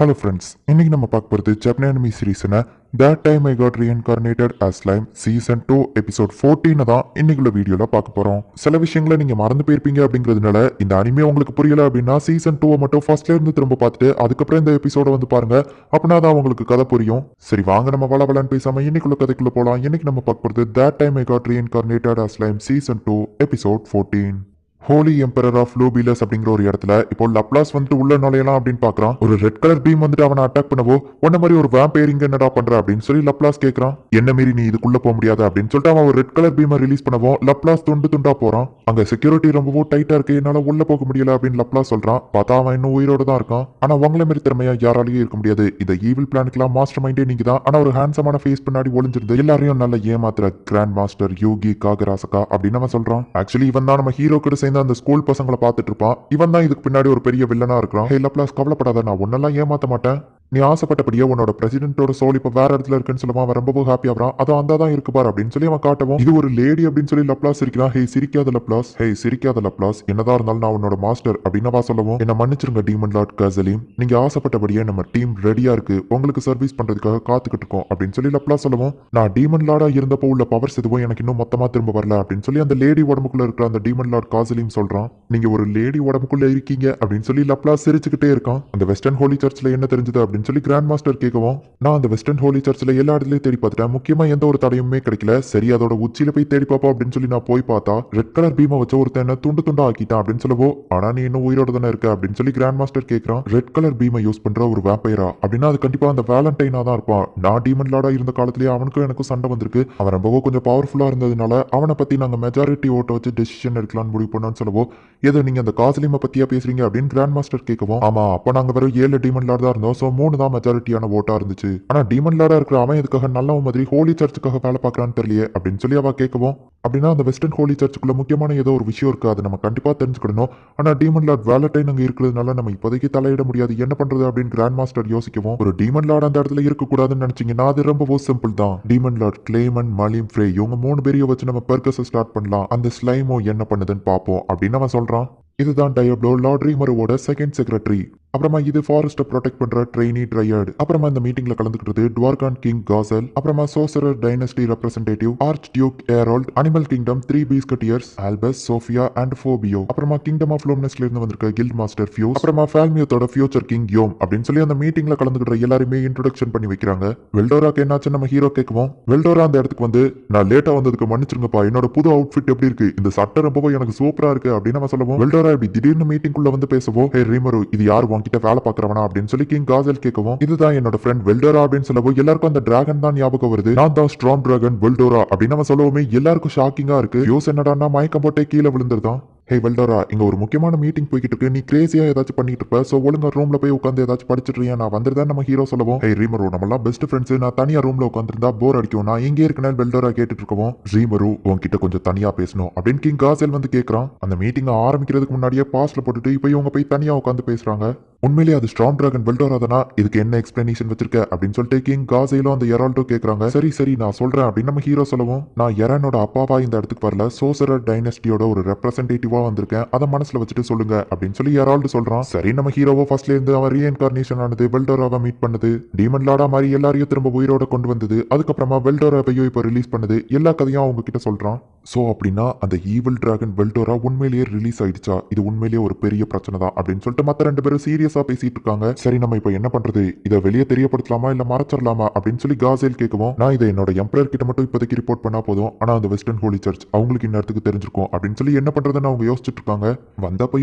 Hello friends, இன்னைக்கு நம்ம பார்க்க போகிறது ஜப்பன் அனிமி சீரீஸான That Time I Got Reincarnated as Slime season 2 episode 14 தான் இன்னைக்குள்ள வீடியோவில் பார்க்க போகிறோம். சில விஷயங்களை நீங்கள் மறந்து போயிருப்பீங்க அப்படிங்கிறதுனால இந்த அனிமே உங்களுக்கு புரியல அப்படின்னா சீசன் 2 மட்டும் ஃபர்ஸ்ட்ல இருந்து திரும்ப பார்த்துட்டு அதுக்கப்புறம் இந்த எபிசோட வந்து பாருங்க. அப்படின்னா தான் உங்களுக்கு கதை புரியும். சரி வாங்க நம்ம வளவலன்னு பேசாம இன்னைக்குள்ள கதைக்குள்ள போகலாம். இன்னைக்கு நம்ம பார்க்க போகிறது That Time I Got Reincarnated as Slime season 2 episode 14. Holy emperor of Lubelius அப்படிங்கிற ஒரு இடத்துல இப்போ லப்லாஸ் வந்துட்டு உள்ள நுழையலாம் அப்படின்னு பாக்குறான். ஒரு ரெட் கலர் பீம் வந்துட்டு அவனை அட்டாக் பண்ணவோ உன்ன மாதிரி ஒரு வேம்பயர் இங்க என்னடா பண்ற அப்படின்னு சொல்லி லப்லாஸ் கேட்கறான். என்ன மீறி நீ இதுக்குள்ள போக முடியாது அப்படின்னு சொல்லிட்டு அவன் ஒரு ரெட் கலர் பீமை ரிலீஸ் பண்ணவும் லப்லாஸ் துண்டு துண்டா போறான். அங்க செக்யூரிட்டி ரொம்பவும் டைட்டா இருக்கு, என்னால உள்ள போக முடியல அப்படின்னு லப்லாஸ் சொல்றான். பார்த்தா அவன் இன்னும் உயிரோட தான் இருக்கான். ஆனா உங்களை மாதிரி திறமையா யாராலையும் இருக்க முடியாது. இந்த ஈவில் பிளானுக்குலாம் மாஸ்டர் மைண்டே நீங்க தான். ஆனா ஒரு ஹேண்ட்ஸமான ஃபேஸ் பின்னாடி ஒளிஞ்சிருந்து எல்லாரையும் நல்ல ஏமாத்துற கிராண்ட் மாஸ்டர் யூகி காகராசகா அப்படின்னு அவன் சொல்றான். ஆக்சுவலி இவன் தான் நம்ம ஹீரோ கூட சேர்ந்து அந்த ஸ்கூல் பசங்களை பார்த்துட்டு இருப்பான். இவன் தான் இதுக்கு பின்னாடி ஒரு பெரிய வில்லனா இருக்கிறான். ஹே லப்லாஸ், கவலைப்படாத, நான் உன்னெல்லாம் ஏமாத்த மாட்டேன். நீ ஆசைப்பட்டபடியே உன்னோட பிரசிடென்ட்டோட சோல் இப்ப வேற இடத்துல இருக்குன்னு சொல்லுவான். அவன் ரொம்பவும் ஹாப்பி ஆகிறான். அது அந்த தான் இருக்கு பாரு அப்படின்னு சொல்லி அவன் காட்டவும் இது ஒரு லேடி அப்படின்னு சொல்லி லப்லாஸ் இருக்கிறான். ஹே சிரிக்காத லப்லாஸ், ஹே சிரிக்காத லப்லாஸ், என்னதான் இருந்தாலும் நான் உன்னோட மாஸ்டர் அப்படின்னு சொல்லவும் என்ன மன்னிச்சிருங்க டீமன் லார்ட் கசலீம், நீங்க ஆசைப்பட்டபடியே நம்ம டீம் ரெடியா இருக்கு, உங்களுக்கு சர்வீஸ் பண்றதுக்காக காத்துக்கிட்டு இருக்கோம் அப்படின்னு சொல்லி லப்லாஸ் சொல்லவும் நான் டீமன் லார்டா இருந்தப்போ உள்ள பவர்ஸ் எதுவும் எனக்கு இன்னும் மொத்தமா திரும்ப வரல அப்படின்னு சொல்லி அந்த லேடி உடம்புக்குள்ள இருக்கிற அந்த டீமன் லார்ட் காசலீம் சொல்றான். நீங்க ஒரு லேடி உடம்புக்குள்ள இருக்கீங்க அப்படின்னு சொல்லி லப்லாஸ் சிரிச்சுக்கிட்டே இருக்கான். அந்த வெஸ்டர்ன் ஹோலி சர்ச்ல என்ன தெரிஞ்சது அப்படின்னு சொல்லி கிராண்ட் மாஸ்டர் கேட்கவும் நான் அந்த வெஸ்டர்ன் ஹோலி சர்ச்ல எல்லா இடத்துலயும் தேடி பார்த்துட்டேன், முக்கியமா எந்த ஒரு தடையுமே கிடைக்கல. சரி அதோட உச்சியில போய் தேடி பார்ப்போம் அப்படின்னு சொல்லி நான் போய் பார்த்தா ரெட் கலர் பீமை வச்ச ஒருத்தன் துண்டு துண்டா ஆக்கிட்டான் அப்படின்னு சொல்லவோ ஆனா நீ இன்னும் உயிரோட தானே இருக்க அப்படின்னு சொல்லி கிராண்ட் மாஸ்டர் கேட்கறான். ரெட் கலர் பீமை யூஸ் பண்ற ஒரு வேம்பயரா அப்படின்னா அது கண்டிப்பா அந்த வேலண்டைனா தான் இருப்பான். நான் டீமன் லார்டா இருந்த காலத்திலேயே அவனுக்கும் எனக்கும் சண்டை வந்திருக்கு. அவன் ரொம்பவோ கொஞ்சம் பவர்ஃபுல்லா இருந்ததுனால அவனை பத்தி நாங்க மெஜாரிட்டி ஓட்ட வச்சு டெசிஷன் எடுக்கலாம்னு முடிவு பண்ணோம்னு சொல்லவோ ஏதோ நீங்க அந்த காசலிமை பத்தியா பேசுறீங்க அப்படின்னு கிராண்ட் மாஸ்டர் கேட்கவும் ஆமா அப்ப நாங்க வெறும் 7 டீமன் லார்ட் தான் இருந்தோம். சோ 3 தான் மெஜாரிட்டியான ஓட்டா இருந்துச்சு. ஆனா டீமன் லார்டா இருக்கிற அவன் இதுக்காக நல்லவன் மாதிரி ஹோலி சர்ச்சுக்காக வேலை பார்க்கறான்னு தெரியலையே அப்படின்னு சொல்லி அவ கேட்கவும் அப்படின்னா அந்த வெஸ்டர்ன் ஹோலி சர்ச்சுக்குள்ள முக்கியமான ஏதோ ஒரு விஷயம் இருக்கு, அதை நம்ம கண்டிப்பா தெரிஞ்சுக்கணும். ஆனா டீமன் லார்ட் வேலண்டைன் அங்க இருக்கிறதுனால நம்ம இப்போதைக்கு தலையிட முடியாது, என்ன பண்றது அப்படின்னு கிராண்ட் மாஸ்டர் யோசிக்கவும் ஒரு டீமன் லார்ட் அந்த இடத்துல இருக்க கூடாதுன்னு நினைச்சீங்கன்னா அது ரொம்பவும் சிம்பிள் தான். டீமன் லார்ட் கிளேமன் மலிம் ஃப்ரே இவங்க 3 பேரையும் வச்சு நம்ம பெர்கஸ் ஸ்டார்ட் பண்ணலாம், அந்த ஸ்லைமோ என்ன பண்ணுதுன்னு பார்ப்போம் அப்படின்னு அவன் சொல்றான். இதுதான் டயப்ளோ லார்ட் ரீமரோட செகண்ட் செக்ரட்டரி. அப்புறமா இது ஃபாரஸ்ட்டை ப்ரொடெக்ட் பண்ற ட்ரெயினி ட்ரையர்ட். அப்புறமா இந்த மீட்டிங்ல கலந்துக்கிட்டது டுவார்கான் கிங் காசல். அப்புறமா sorcerer dynasty representative arch duke Erald, animal kingdom 3 Beastketeers Albis Sophia and Phobio. அப்புறமா கிங்டம் ஆஃப் லோம்னஸ்ல இருந்து வந்திருக்க கில்ட் மாஸ்டர் ஃபியூஸ். அப்புறமா ஃபால்மியோட ஃபியூச்சர் கிங் யோம் அப்படின்னு சொல்லி அந்த மீட்டிங்ல கலந்துக்கிட்ட எல்லாருமே இன்ட்ரோடக்ஷன் பண்ணி வைக்கிறாங்க. வெல்டோராக்கு என்னாச்சு நம்ம ஹீரோ கேட்கவும் வெல்டோரா அந்த இடத்துக்கு வந்து நான் லேட்டா வந்ததுக்கு மன்னிச்சிருங்கப்பா, என்னோட புது அவுட்ஃபிட் எப்படி இருக்கு, இந்த சட்டை ரொம்பவே எனக்கு சூப்பரா இருக்கு அப்படின்னு நம்ம சொல்லுவோம். வெல்டோரா இப்படி திடீர்னு மீட்டிங்குள்ள வந்து பேசவோ ஹே ரீமரு இது யார் உன்கிட்ட வேலை பார்க்கறவனா அப்படின்னு சொல்லி கிங் காசல் கேட்கவும் இதுதான் என்னோட ஃப்ரெண்ட் வெல்டோரா அப்படின்னு சொல்லவும் எல்லாருக்கும் அந்த டிராகன் தான் ஞாபகம் வருது. நான் தான் ஸ்ட்ராங் டிராகன் வெல்டோரா அப்படின்னு நம்ம சொல்லவுமே எல்லாருக்கும் ஷாக்கிங்கா இருக்கு. யூஸ் என்னடான்னா மயக்கம் போட்டே கீழே விழுந்துருதான். ஹே வெல்டோரா, இங்க ஒரு முக்கியமான மீட்டிங் போய்கிட்டு இருக்கு, நீ கிரேசியா ஏதாச்சும் பண்ணிட்டு இருப்ப, சோ ஒழுங்கா ரூம்ல போய் உட்காந்து ஏதாச்சும் படிச்சுட்டு இருக்கியா, நான் வந்துருதான் நம்ம ஹீரோ சொல்லவும் ஹே ரீமரு நம்மளாம் பெஸ்ட் ஃப்ரெண்ட்ஸ், நான் தனியா ரூம்ல உட்காந்துருந்தா போர் அடிக்கும், நான் எங்கே இருக்கேன்னு வெல்டோரா கேட்டுட்டு இருக்கவும் ரீமரு உன்கிட்ட கொஞ்சம் தனியா பேசணும் அப்படின்னு கிங் காசல் வந்து கேட்கறான். அந்த மீட்டிங் ஆரம்பிக்கிறதுக்கு முன்னாடியே பாஸ்ல போட்டுட்டு இப்போ இவங்க போய் தனியா உட்காந்து பேசுறாங்க. உண்மையிலேயே அது ஸ்ட்ராங் டிராகன் வெல்டோரா தானா, இதுக்கு என்ன எக்ஸ்பிளனேஷன் வச்சிருக்க அப்படின்னு சொல்லிட்டு கிங் காசேலும் அந்த எரால்டோ கேட்கறாங்க. சரி சரி நான் சொல்றேன் அப்படின்னு நம்ம ஹீரோ சொல்லவும் நான் எரானோட அப்பாவா இந்த இடத்துக்கு வரல, சோசரர் டைனஸ்டியோட ஒரு ரெப்ரசன்டேட்டிவா வந்திருக்கேன், அதை மனசுல வச்சுட்டு சொல்லுங்க அப்படின்னு சொல்லி எரால்டு சொல்றான். சரி நம்ம ஹீரோவோ ஃபர்ஸ்ட்ல இருந்து அவன் ரீஎன்கார்னேஷன் ஆனது, வெல்டோராவை மீட் பண்ணது, டீமன் லார்டா மாதிரி எல்லாரையும் திரும்ப உயிரோட கொண்டு வந்தது, அதுக்கப்புறமா வெல்டோராவையும் இப்போ ரிலீஸ் பண்ணது, எல்லா கதையும் அவங்க கிட்ட சொல்றான். சோ அப்படின்னா அந்த ஈவில் டிராகன் வெல்டோரா உண்மையிலேயே ரிலீஸ் ஆயிடுச்சா, இது உண்மையிலேயே ஒரு பெரிய பிரச்சனை தான் அப்படின்னு சொல்லிட்டு மத்த 2 பேரும் சீரியஸா பேசிட்டு இருக்காங்க. சரி நம்ம இப்போ என்ன பண்றது, இதை வெளியே தெரியப்படுத்தலாமா இல்ல மறைச்சிடலாமா அப்படின்னு சொல்லி காசேல் கேட்கவும் நான் இதை என்னோட எம்பரர் கிட்ட மட்டும் இப்போதைக்கு ரிப்போர்ட் பண்ணா போதும், ஆனா அந்த வெஸ்டர்ன் ஹோலி சர்ச் அவங்களுக்கு இந்நேரத்துக்கு தெரிஞ்சிருக்கும் அப்படின்னு சொல்லி என்ன பண்றதுன்னு அவங்க யோசிச்சுட்டு இருக்காங்க. வந்தப்ப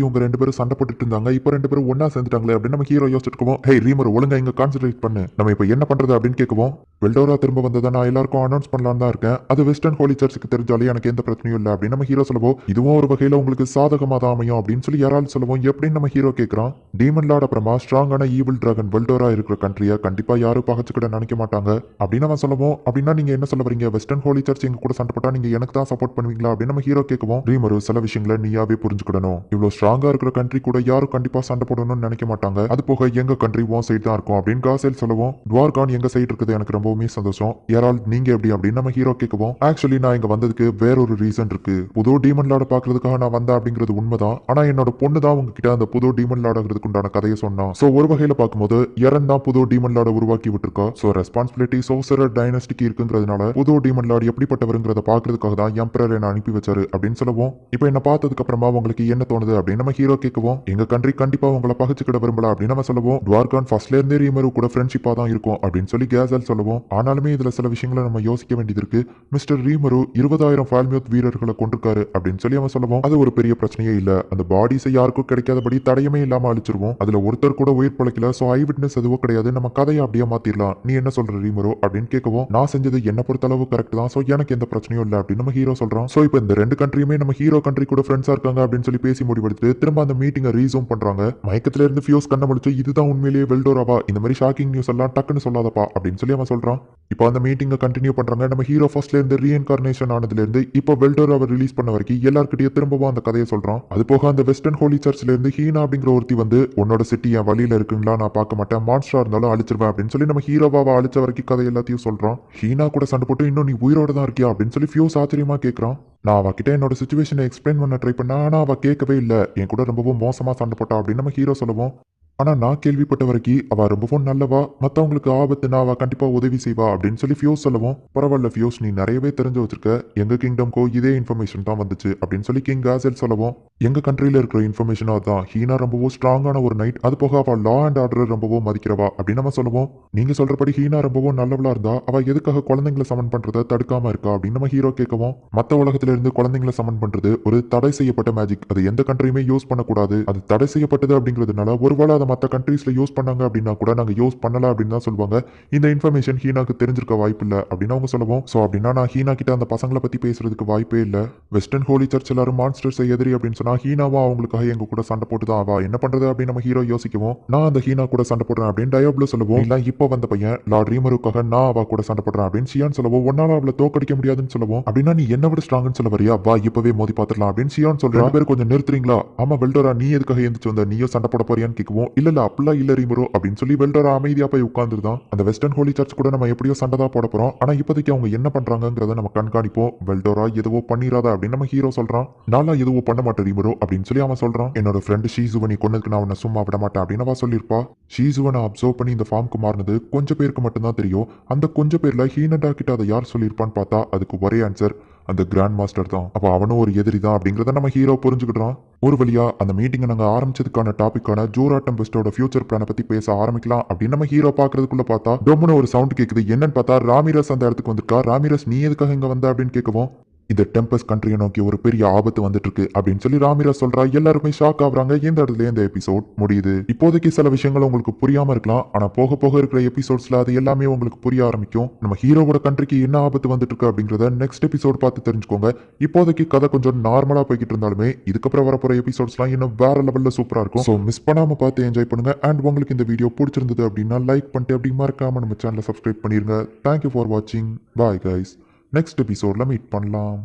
இவங்க 2 பேரும் சண்டை போட்டுட்டு இருந்தாங்க, இப்போ 2 பேரும் ஒன்னா சேர்ந்துட்டாங்களே அப்படின்னு நம்ம ஹீரோ யோசிச்சுட்டு இருக்கோம். ஹே ரீமர் ஒழுங்கா இங்க கான்சென்ட்ரேட் பண்ணு, நம்ம இப்போ என்ன பண்றது அப்படின்னு கேட்கவும் வெல்டோரா திரும்ப வந்ததை நான் எல்லாருக்கும் அனௌன்ஸ் பண்ணலாம் தான் இருக்கேன், அது வெஸ்டர்ன் ஹோலி சர்ச்சுக்கு தெரிஞ்சாலே எனக்கு எந்த பிரச்சனையும் இல்லை அப்படின்னு நம்ம ஹீரோ சொல்லவும் இதுவும் ஒரு வகையில உங்களுக்கு சாதகமா தான் அமையும் அப்படின்னு சொல்லி யாராலும் சொல்லவும் எப்படின்னு நம்ம ஹீரோ கேட்கறான். டீமன் லார்ட் அப்புறமா ஸ்ட்ராங்கான ஈவில் டிராகன் வெல்டோரா இருக்கிற கண்ட்ரியை கண்டிப்பா யாரும் பகச்சுக்கிட நினைக்க மாட்டாங்க அப்படின்னு அவன் சொல்லவும் அப்படின்னா நீங்க என்ன சொல்ல வரீங்க, வெஸ்டர்ன் ஹோலி சர்ச் எங்க கூட சண்டை போட்டா நீங்க எனக்கு தான் சப்போர்ட் பண்ணுவீங்களா அப்படின்னு நம்ம ஹீரோ கேட்கவும் ரீமரு சில விஷயங்களை நீயாவே புரிஞ்சுக்கிடணும், இவ்வளவு ஸ்ட்ராங்கா இருக்கிற கண்ட்ரி கூட யாரும் கண்டிப்பா சண்டை போடணும்னு நினைக்க மாட்டாங்க, அது போக எங்க கண்ட்ரி உன் சைடு தான் இருக்கும் அப்படின்னு காசேல் சொல்லவும் டுவார்கான் எங்க சைடு இருக்குது எனக்கு ரொம்பவுமே சந்தோஷம், யாரால் நீங்க எப்படி அப்படின்னு நம்ம ஹீரோ கேட்கவும் ஆக்சுவலி நான் இங்க வந்ததுக்கு வேற ஒரு ரீசன் இருக்கு, புது டீமன் லார்ட பாக்குறதுக்காக நான் வந்தேன் அப்படிங்கிறது உண்மைதான், ஆனா என்னோட பொண்ணு தான் உங்ககிட்ட அந்த புது டீமன் லார்ட் ஆகிறதுக்கு உண்டான கதை கதையை சொன்னான். சோ ஒரு வகையில பார்க்கும்போது எரன் தான் புது டீமன் லார்ட உருவாக்கி விட்டுருக்கா. சோ ரெஸ்பான்சிபிலிட்டி சோசரர் டைனஸ்டிக்கு இருக்குங்கிறதுனால புது டீமன் லார்டு எப்படிப்பட்டவருங்கிறத பாக்குறதுக்காக தான் எம்பரர் என்ன அனுப்பி வச்சாரு அப்படின்னு சொல்லவும், இப்போ என்ன பார்த்ததுக்கு அப்புறமா உங்களுக்கு என்ன தோணுது அப்படின்னு நம்ம ஹீரோ கேட்கவும், எங்க கண்ட்ரி கண்டிப்பா உங்களை பகிச்சுக்கிட விரும்பல அப்படின்னு நம்ம சொல்லுவோம். டுவார்கான் ஃபர்ஸ்ட்ல இருந்தே ரீமரு கூட ஃப்ரெண்ட்ஷிப்பா தான் இருக்கும் அப்படின்னு சொல்லி கேசல் சொல்லுவோம். ஆனாலுமே இதுல சில விஷயங்களை நம்ம யோசிக்க வேண்டியது இருக்கு. மிஸ்டர் ரீமரு 20,000 ஃபால்மியூத் வீரர்களை கொண்டிருக்காரு அப்படின்னு சொல்லி அவன் சொல்லுவோம். அது ஒரு பெரிய பிரச்சனையே இல்ல. அந்த பாடிஸை யாருக்கும் கிடைக்காதபடி தடயமே இல்லாம அழிச்சிருவோம். அதுல ஒருத்தர் கூட உயிர் பழைக்கல. சோ ஐ விட்னஸ் எதுவும் கிடையாது. நம்ம கதையை அப்படியே மாத்திரலாம். நீ என்ன சொல்ற ரீமரு அப்படின்னு கேட்கவும், நான் செஞ்சது என்ன பொறுத்த அளவு கரெக்ட் தான். சோ எனக்கு எந்த பிரச்சனையும் இல்ல அப்படின்னு நம்ம ஹீரோ சொல்றான். சோ இப்போ இந்த ரெண்டு கண்ட்ரியுமே நம்ம ஹீரோ கண்ட்ரி கூட ஃப்ரெண்ட்ஸா இருக்காங்க அப்படின்னு சொல்லி பேசி முடிவெடுத்து திரும்ப அந்த மீட்டிங்கை ரீசூம் பண்றாங்க. மயக்கத்துல இருந்து ஃபியூஸ் கண்ண முடிச்சு இதுதான் உண்மையிலேயே வெல்டோராவா, இந்த மாதிரி ஷாக்கிங் நியூஸ் எல்லாம் டக்குன்னு சொல்லாதப்பா அப்படின்னு சொல்லி அவன் சொல்றான். இப்போ அந்த மீட்டிங்கை கண்டினியூ பண்றாங்க. நம்ம ஹீரோ ஃபர்ஸ்ட்ல இருந்து ரீஎன்கார்னேஷன் ஆனதுல இருந்து இப்போ வெல்டோராவை ரிலீஸ் பண்ண வரைக்கும் எல்லார்கிட்டயும் திரும்பவும் அந்த கதையை சொல்றான். அது போக அந்த வெஸ்டர்ன் ஹோலி சர்ச்ல இருந்து ஹீனா அப்படிங்கிற ஒருத்தி வந்து உன்னோட சிட்டி என் வழியில இருக்குங்களா, நான் பார்க்க மாட்டேன், மான்ஸ்டரா இருந்தாலும் அழிச்சிருவேன் அப்படின்னு சொல்லி நம்ம ஹீரோவாவை அழிச்ச வரைக்கும் கதை எல்லாத்தையும் சொல்றான். ஹீனா கூட சண்டை போட்டு இன்னும் நீ உயிரோட தான் இருக்கியா அப்படின்னு சொல்லி ஃபியூஸ் ஆச்சரியமா கேட்கறான். நான் அவகிட்ட என்னோட சுச்சுவேஷனை எக்ஸ்பிளைன் பண்ண ட்ரை பண்ண, ஆனா அவ கேட்கவே இல்லை. என் கூட ரொம்பவும் மோசமா சண்டை போட்டா அப்படின்னு நம்ம ஹீரோ சொல்லுவோம். ஆனா நான் கேள்விப்பட்ட வரைக்கும் அவ ரொம்பவும் நல்லவா, மத்தவங்களுக்கு ஆபத்துனா அவ கண்டிப்பா உதவி செய்வா அப்படின்னு சொல்லி ஃபியூஸ் சொல்லவும், பரவாயில்ல ஃபியூஸ், நீ நிறையவே தெரிஞ்சு வச்சிருக்க. எங்க கிங்டம்கோ இதே இன்ஃபர்மேஷன் தான் வந்துச்சு அப்படின்னு சொல்லி கிங் காசல் சொல்லவும், எங்க கண்ட்ரியில இருக்கிற இன்ஃபர்மேஷனும் அதான். ஹீனா ரொம்பவும் ஸ்ட்ராங்கான ஒரு நைட், அது போக அவ லா அண்ட் ஆர்டர் ரொம்பவும் மதிக்கிறவா அப்படின்னு நம்ம சொல்லுவோம். நீங்க சொல்றபடி ஹீனா ரொம்பவும் நல்லவளா இருந்தா அவ எதுக்காக குழந்தைங்களை சமன் பண்றதை தடுக்காம இருக்கா அப்படின்னு நம்ம ஹீரோ கேட்கவும், மத்த உலகத்துல இருந்து குழந்தைங்களை சமன் பண்றது ஒரு தடை செய்யப்பட்ட மேஜிக். அது எந்த கண்ட்ரியுமே யூஸ் பண்ணக்கூடாது. அது தடை செய்யப்பட்டது அப்படிங்கிறதுனால ஒருவேளை மற்ற கண்ட்ரீஸ்ல யூஸ் பண்ணாங்க அப்படின்னா கூட நாங்க யூஸ் பண்ணல அப்படின்னு தான் சொல்லுவாங்க. இந்த இன்ஃபர்மேஷன் ஹீனாக்கு தெரிஞ்சிருக்க வாய்ப்பு இல்ல அப்படின்னு அவங்க சொல்லுவோம். சோ அப்படின்னா நான் ஹீனா கிட்ட அந்த பசங்களை பத்தி பேசுறதுக்கு வாய்ப்பே இல்ல. வெஸ்டர்ன் ஹோலி சர்ச் எல்லாரும் மான்ஸ்டர்ஸ் எதிரி அப்படின்னு சொன்னா ஹீனாவா அவங்களுக்காக எங்க கூட சண்டை போட்டு தான் ஆவா, என்ன பண்றது அப்படின்னு நம்ம ஹீரோ யோசிக்கவும், நான் அந்த ஹீனா கூட சண்டை போடுறேன் அப்படின்னு டயோப்ளோ சொல்லுவோம். இல்ல இப்போ வந்த பையன் லார்ட் ரீமருக்காக நான் அவ கூட சண்டை போடுறேன் அப்படின்னு சியான் சொல்லவும், ஒன்னால அவளை தோக்கடிக்க முடியாதுன்னு சொல்லுவோம். அப்படின்னா நீ என்ன விட ஸ்ட்ராங்னு சொல்ல வரியா, வா இப்பவே மோதி பாத்துடலாம் அப்படின்னு சியான் சொல்றேன். பேர் கொஞ்சம் நிறுத்துறீங்களா, ஆமா வெல்டோரா நீ எதுக்காக எந்திரிச்சு வந்த, நீயோ சண்டை போட போறியான்னு கேட்கவும், இல்ல அப்படிலாம் இல்ல ரீமரோ அப்படின்னு சொல்லி வெல்டோரா அமைதியா போய் உட்கார்ந்துருதான். அந்த வெஸ்டர்ன் ஹோலி சர்ச் கூட நம்ம எப்படியோ சண்டை தான் போட போறோம். ஆனா இப்போதைக்கு அவங்க என்ன பண்றாங்கிறத நம்ம கண்காணிப்போம். வெல்டோரா எதுவோ பண்ணிராத அப்படின்னு நம்ம ஹீரோ சொல்றான். நான்லாம் எதுவோ பண்ண மாட்டேன் ரீமரோ அப்படின்னு சொல்லி அவன் சொல்றான். என்னோட ஃப்ரெண்டு ஷீசுவனி கொன்னதுக்கு நான் உன்னை சும்மா விட மாட்டேன் அப்படின்னு அவ சொல்லியிருப்பா. ஷீசுவனை அப்சர்வ் பண்ணி இந்த ஃபார்முக்கு மாறினது கொஞ்சம் பேருக்கு மட்டும்தான் தெரியும். அந்த கொஞ்சம் பேர்ல ஹீனடா கிட்ட அதை யார் சொல்லியிருப்பான்னு பார்த்தா அதுக்கு ஒரே ஆன்சர் அந்த கிராண்ட் மாஸ்டர் தான். அப்ப அவனும் ஒரு எதிரி தான் அப்படிங்கறத நம்ம ஹீரோ புரிஞ்சுக்கிட்டான். ஒரு வழியா அந்த மீட்டிங்கை நாங்க ஆரம்பிச்சதுக்கான டாபிக்கான ஜோரா டெம்பஸ்டோட ஃபியூச்சர் பிளானை பத்தி பேச ஆரம்பிக்கலாம் அப்படின்னு நம்ம ஹீரோ பாக்குறதுக்குள்ள பார்த்தா டொம்னு ஒரு சவுண்ட் கேக்குது. என்னன்னு பார்த்தா ராமிரஸ் அந்த இடத்துக்கு வந்திருக்கா. ராமிரஸ் நீ எதுக்காக இங்க வந்த அப்படின்னு கேட்கவும், இந்த டெம்பஸ் கண்ட்ரியை நோக்கி ஒரு பெரிய ஆபத்து வந்துட்டு இருக்கு அப்படின்னு சொல்லி ராமிரஸ் சொல்றா. எல்லாருமே ஷாக் ஆகுறாங்க. இந்த இடத்துல இந்த எபிசோட் முடியுது. இப்போதைக்கு சில விஷயங்கள் உங்களுக்கு புரியாம இருக்கலாம். ஆனா போக போக இருக்கிற எபிசோட்ஸ்ல அது எல்லாமே உங்களுக்கு புரிய ஆரம்பிக்கும். நம்ம ஹீரோவோட கண்ட்ரிக்கு என்ன ஆபத்து வந்துட்டு இருக்கு அப்படிங்கறத நெக்ஸ்ட் எபிசோட் பார்த்து தெரிஞ்சுக்கோங்க. இப்போதைக்கு கதை கொஞ்சம் நார்மலா போய்கிட்டு இருந்தாலுமே இதுக்கப்புறம் வரப்போற எபிசோட்ஸ்லாம் இன்னும் வேற லெவல்ல சூப்பரா இருக்கும். ஸோ மிஸ் பண்ணாம பார்த்து என்ஜாய் பண்ணுங்க. அண்ட் உங்களுக்கு இந்த வீடியோ பிடிச்சிருந்தது அப்படின்னா லைக் பண்ணிட்டு அப்படி மறக்காம நம்ம சேனலை சப்ஸ்கிரைப் பண்ணிருங்க. தேங்க்யூ ஃபார் வாட்சிங். Bye guys. நெக்ஸ்ட் எபிசோட்ல மீட் பண்ணலாம்.